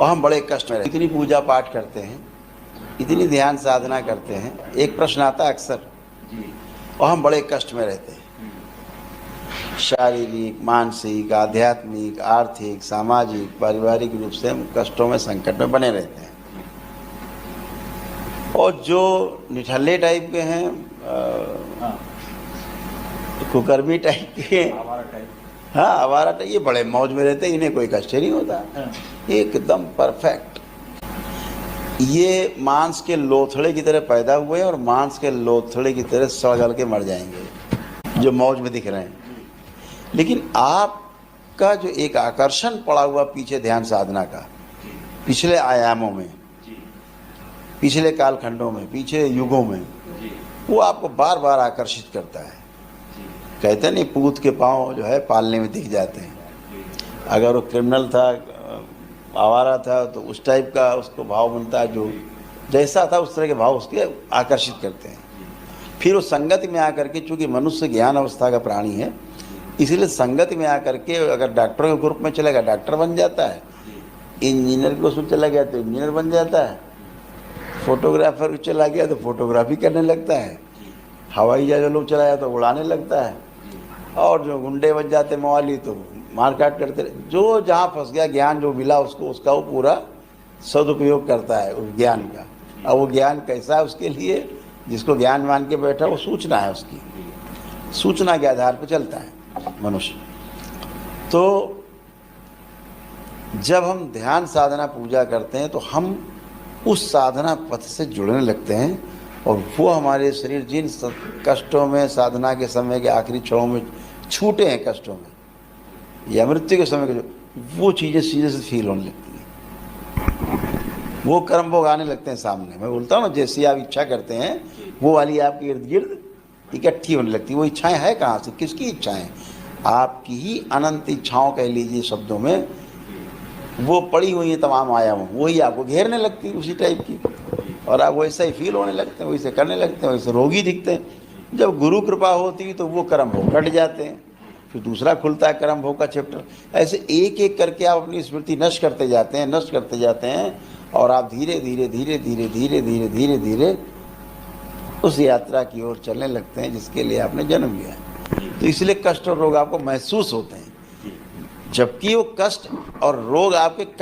और हम बड़े कष्ट में रहते, इतनी पूजा पाठ करते हैं, इतनी ध्यान साधना करते हैं, एक प्रश्न आता है अक्सर, और हम बड़े कष्ट में रहते हैं। शारीरिक, मानसिक, आध्यात्मिक, आर्थिक, सामाजिक, पारिवारिक रूप से हम कष्टों में, संकट में बने रहते हैं। और जो निठल्ले टाइप के हैं, कुकर्मी टाइप के, हाँ आवारा टाइप, ये बड़े मौज में रहते हैं, इन्हें कोई कष्ट नहीं होता, एकदम परफेक्ट। ये मांस के लोथड़े की तरह पैदा हुए और मांस के लोथड़े की तरह सड़ के मर जाएंगे, जो मौज में दिख रहे हैं। लेकिन आपका जो एक आकर्षण पड़ा हुआ पीछे ध्यान साधना का, पिछले आयामों में, पिछले कालखंडों में, पिछले युगों में, वो आपको बार बार आकर्षित करता है। कहते नहीं, पूत के पांव जो है पालने में दिख जाते हैं। अगर वो क्रिमिनल था, आवारा था, तो उस टाइप का उसको भाव बनता है, जो जैसा था उस तरह के भाव उसके आकर्षित करते हैं। फिर वो संगति में आकर के, चूँकि मनुष्य ज्ञान अवस्था का प्राणी है, इसीलिए संगति में आकर के अगर डॉक्टरों के ग्रुप में चलेगा डॉक्टर बन जाता है, इंजीनियर के उसमें चला गया तो इंजीनियर बन जाता है, फोटोग्राफर चला गया तो फोटोग्राफी करने लगता है, हवाई जहाज लोग चलाया तो उड़ाने लगता है, और जो गुंडे बन जाते मवाली तो मारकाट करते। जो जहाँ फंस गया, ज्ञान जो मिला उसको, उसका वो पूरा सदुपयोग करता है उस ज्ञान का। अब वो ज्ञान कैसा है उसके लिए, जिसको ज्ञान मान के बैठा, वो सूचना है, उसकी सूचना के आधार पर चलता है मनुष्य। तो जब हम ध्यान साधना पूजा करते हैं तो हम उस साधना पथ से जुड़ने लगते हैं, और वो हमारे शरीर जिन कष्टों में, साधना के समय के आखिरी क्षणों में छूटे हैं, कष्टों में या मृत्यु के समय के, जो वो चीज़ें सीधे से फील होने लगती हैं, वो कर्म भोग आने लगते हैं सामने। मैं बोलता हूँ ना, जैसी आप इच्छा करते हैं वो वाली आपके इर्द गिर्द इकट्ठी होने लगती है। वो इच्छाएं है कहाँ से, किसकी इच्छाएं? आपकी ही अनंत इच्छाओं कह लीजिए शब्दों में, वो पड़ी हुई है तमाम आयामों, वही आपको घेरने लगती है उसी टाइप की, और आप वैसा ही फील होने लगते हैं, वैसे करने लगते हैं, वैसे रोगी दिखते हैं। जब गुरु कृपा होती है तो वो कर्म भोग कट जाते हैं, फिर दूसरा खुलता है कर्म भोग का चैप्टर। ऐसे एक एक करके आप अपनी स्मृति नष्ट करते जाते हैं, नष्ट करते जाते हैं, और आप धीरे धीरे धीरे धीरे धीरे धीरे धीरे धीरे उस यात्रा की ओर चलने लगते हैं जिसके लिए आपने जन्म लिया है। तो इसलिए कष्ट और रोग आपको महसूस होते हैं, जबकि वो कष्ट और रोग आपके